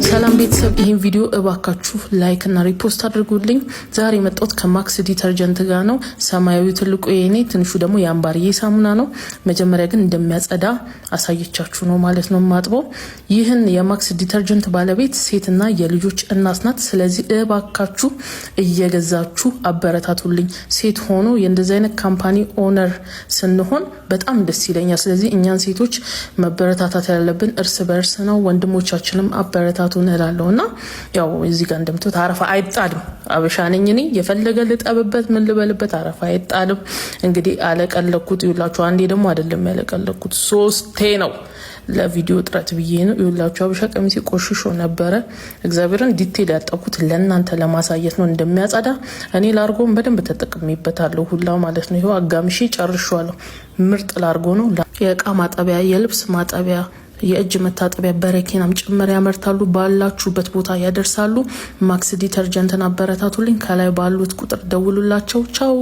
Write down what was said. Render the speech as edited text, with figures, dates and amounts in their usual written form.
ሰላም ቤተሰብ ይሄን ቪዲዮ እባካችሁ ላይክ እና ሪፖስት አድርጉልኝ። ዛሬ መጣሁት ከማክስ ዲተርጀንት ጋር ነው። ሰማያዊ ትልቁ የኔ ትንሹ ደግሞ የአምባርዬ ሳሙና ነው። መጀመሪያ ግን እንደሚያጸዳ አሳየቻችሁ ነው ማለት ነው ማጥበው። ይህን የማክስ ዲተርጀንት ባለቤት ሴትና የልጆች እናት ናት። ስለዚህ እባካችሁ እየገዛችሁ አበረታቱልኝ። ሴት ሆኖ የእንደዚህ አይነት ካምፓኒ ኦነር ስንሆን በጣም ደስ ይለኛል። ስለዚህ እኛን ሴቶች መበረታታት ያለብን እርስ በርስ ነው። ወንድሞቻችንም አበረታቱን እላለሁና ያው እዚህ ጋር እንደምትት አረፋ አይጣልም። አበሻ ነኝ እኔ የፈለገ ልጠብበት ምን ልበልበት አረፋ አይጣልም። እንግዲህ አለቀለኩት ይውላችሁ። አንዴ ደግሞ አይደለም ያለቀለኩት ሶስቴ ነው። ለቪዲዮ ጥረት ብዬ ነው ይውላችሁ። አበሻ ቀሚስ ቆሽሾ ነበረ። እግዚአብሔርን ዲቴል ያጣኩት ለእናንተ ለማሳየት ነው እንደሚያጸዳ። እኔ ላርጎን በደንብ ተጠቅሜበታለሁ ሁላ ማለት ነው። ይሄው አጋምሼ ጨርሻለሁ። ምርጥ ላርጎ ነው። የእቃ ማጠቢያ፣ የልብስ ማጠቢያ፣ የእጅ መታጠቢያ በረኪናም ጭምር ያመርታሉ። ባላችሁበት ቦታ ያደርሳሉ። ማክስ ዲተርጀንትን አበረታቱልኝ። ከላይ ባሉት ቁጥር ደውሉላቸው። ቻው